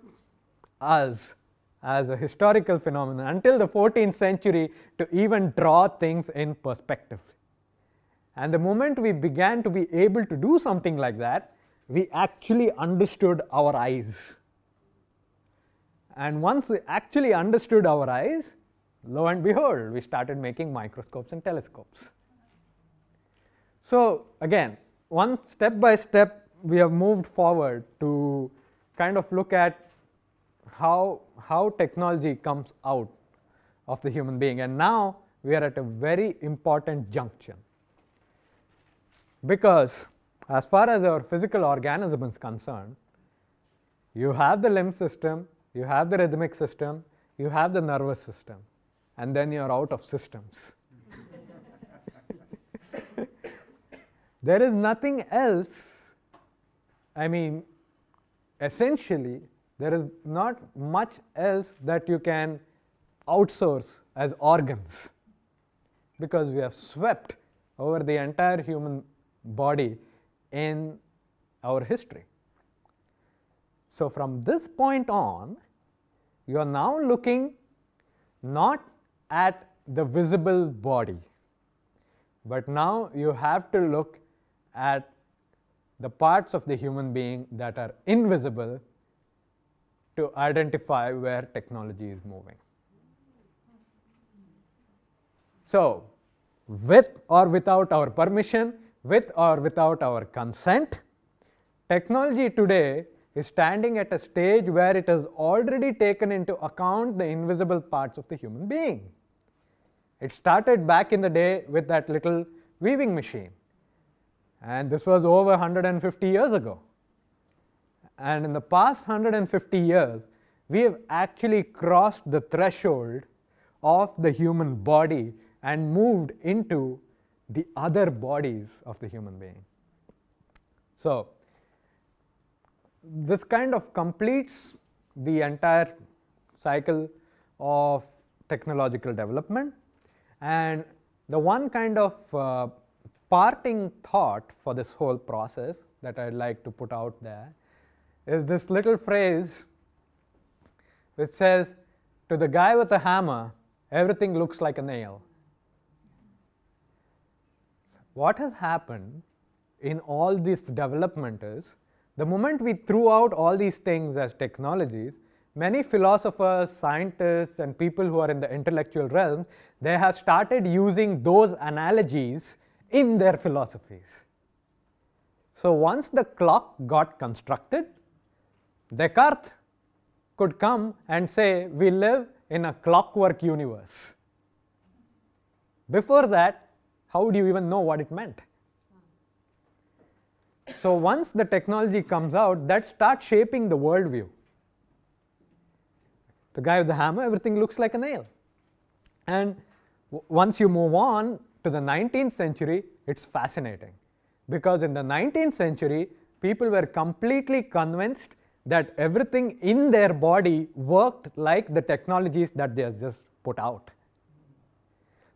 us as a historical phenomenon until the 14th century to even draw things in perspective. And the moment we began to be able to do something like that, we actually understood our eyes. And once we actually understood our eyes, lo and behold, we started making microscopes and telescopes. So again, one step by step, we have moved forward to kind of look at how technology comes out of the human being. And now we are at a very important junction, because as far as our physical organism is concerned, you have the limb system, you have the rhythmic system, you have the nervous system, and then you're out of systems. There is nothing else. I mean, essentially, there is not much else that you can outsource as organs, because we have swept over the entire human body in our history. So from this point on, you are now looking not at the visible body, but now you have to look at the parts of the human being that are invisible to identify where technology is moving. So, with or without our permission, with or without our consent, technology today is standing at a stage where it has already taken into account the invisible parts of the human being. It started back in the day with that little weaving machine, and this was over 150 years ago. And in the past 150 years, we have actually crossed the threshold of the human body and moved into the other bodies of the human being. So this kind of completes the entire cycle of technological development. And the one kind of parting thought for this whole process that I'd like to put out there is this little phrase which says, to the guy with a hammer, everything looks like a nail. What has happened in all this development is, the moment we threw out all these things as technologies, many philosophers, scientists, and people who are in the intellectual realm, they have started using those analogies in their philosophies. So once the clock got constructed, Descartes could come and say, we live in a clockwork universe. Before that, how would you even know what it meant? So once the technology comes out, that starts shaping the worldview. The guy with the hammer, everything looks like a nail. And once you move on to the 19th century, it's fascinating. Because in the 19th century, people were completely convinced that everything in their body worked like the technologies that they have just put out.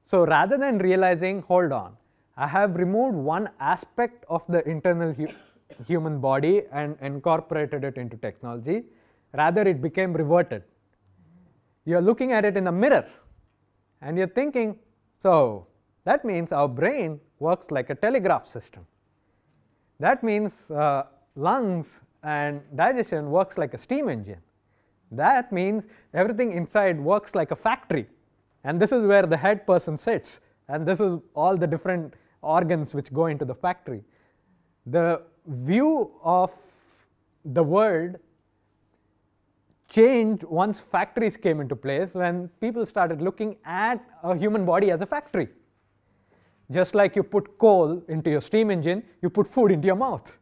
So rather than realizing, hold on, I have removed one aspect of the internal human body and incorporated it into technology, rather it became reverted. You're looking at it in a mirror and you're thinking, so that means our brain works like a telegraph system. That means lungs and digestion works like a steam engine. That means everything inside works like a factory. And this is where the head person sits. And this is all the different organs which go into the factory. The view of the world changed once factories came into place, when people started looking at a human body as a factory. Just like you put coal into your steam engine, you put food into your mouth.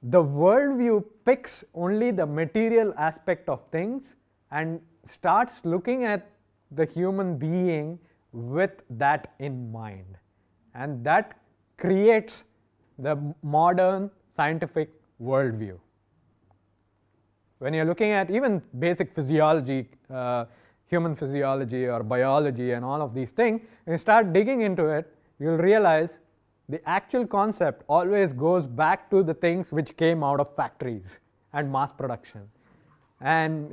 The worldview picks only the material aspect of things and starts looking at the human being with that in mind. And that creates the modern scientific worldview. When you're looking at even basic physiology, human physiology or biology and all of these things, when you start digging into it, you'll realize the actual concept always goes back to the things which came out of factories and mass production and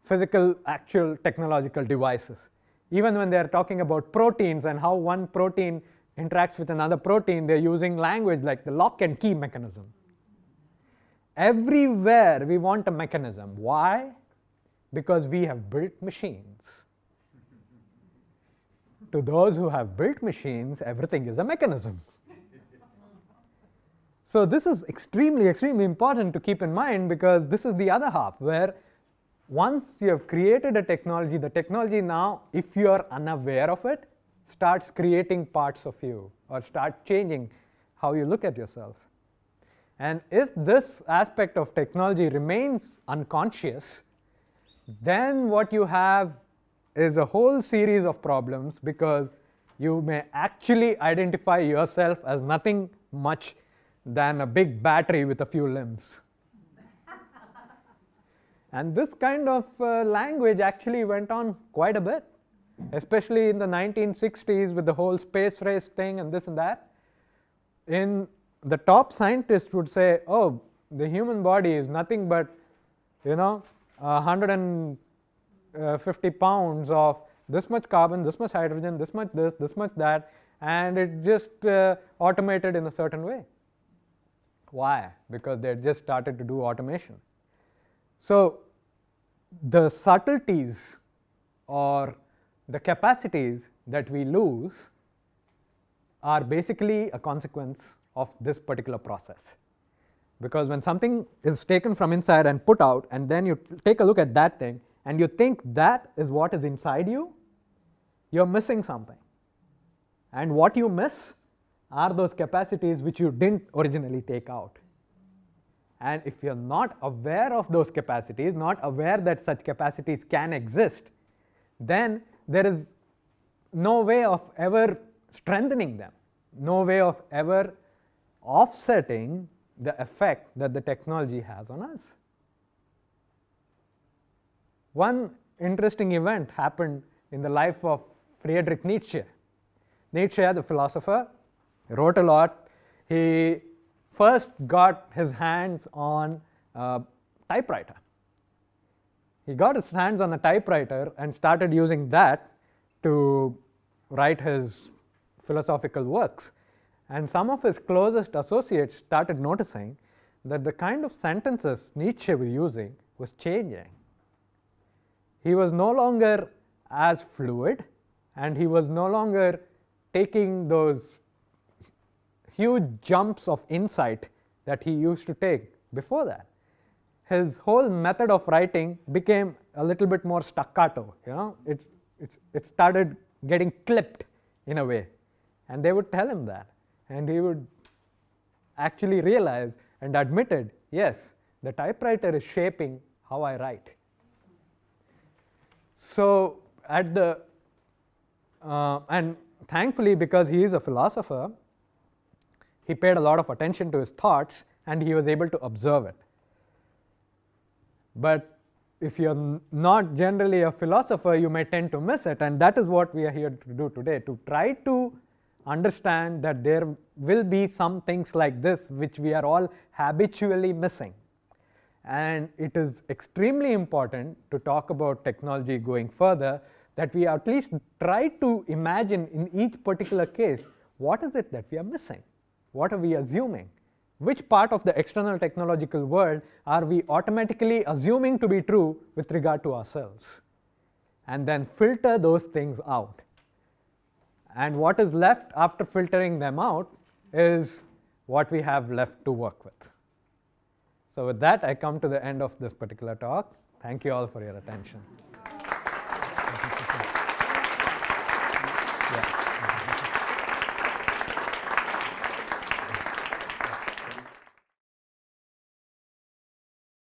physical, actual technological devices. Even when they're talking about proteins and how one protein interacts with another protein, they're using language like the lock and key mechanism. Everywhere we want a mechanism. Why? Because we have built machines. To those who have built machines, everything is a mechanism. So this is extremely, extremely important to keep in mind, because this is the other half, where once you have created a technology, the technology now, if you are unaware of it, starts creating parts of you or start changing how you look at yourself. And if this aspect of technology remains unconscious, then what you have is a whole series of problems, because you may actually identify yourself as nothing much than a big battery with a few limbs. And this kind of language actually went on quite a bit, especially in the 1960s with the whole space race thing and this and that. In the top scientists would say, oh, the human body is nothing but 150 pounds of this much carbon, this much hydrogen, this much this much that, and it just automated in a certain way. Why? Because they just started to do automation. So the subtleties or the capacities that we lose are basically a consequence of this particular process. Because when something is taken from inside and put out, and then you take a look at that thing and you think that is what is inside you, you're missing something. And what you miss are those capacities which you didn't originally take out. And if you're not aware of those capacities, not aware that such capacities can exist, then there is no way of ever strengthening them, no way of ever offsetting the effect that the technology has on us. One interesting event happened in the life of Friedrich Nietzsche. Nietzsche, the philosopher, He wrote a lot. He first got his hands on a typewriter. He got his hands on a typewriter and started using that to write his philosophical works. And some of his closest associates started noticing that the kind of sentences Nietzsche was using was changing. He was no longer as fluid, and he was no longer taking those huge jumps of insight that he used to take before that. His whole method of writing became a little bit more staccato. It started getting clipped in a way, and they would tell him that, and he would actually realize and admitted, yes, the typewriter is shaping how I write. So and thankfully, because he is a philosopher, he paid a lot of attention to his thoughts and he was able to observe it. But if you're not generally a philosopher, you may tend to miss it, and that is what we are here to do today, to try to understand that there will be some things like this which we are all habitually missing. And it is extremely important to talk about technology going further, that we at least try to imagine in each particular case, what is it that we are missing? What are we assuming? Which part of the external technological world are we automatically assuming to be true with regard to ourselves? And then filter those things out. And what is left after filtering them out is what we have left to work with. So with that, I come to the end of this particular talk. Thank you all for your attention.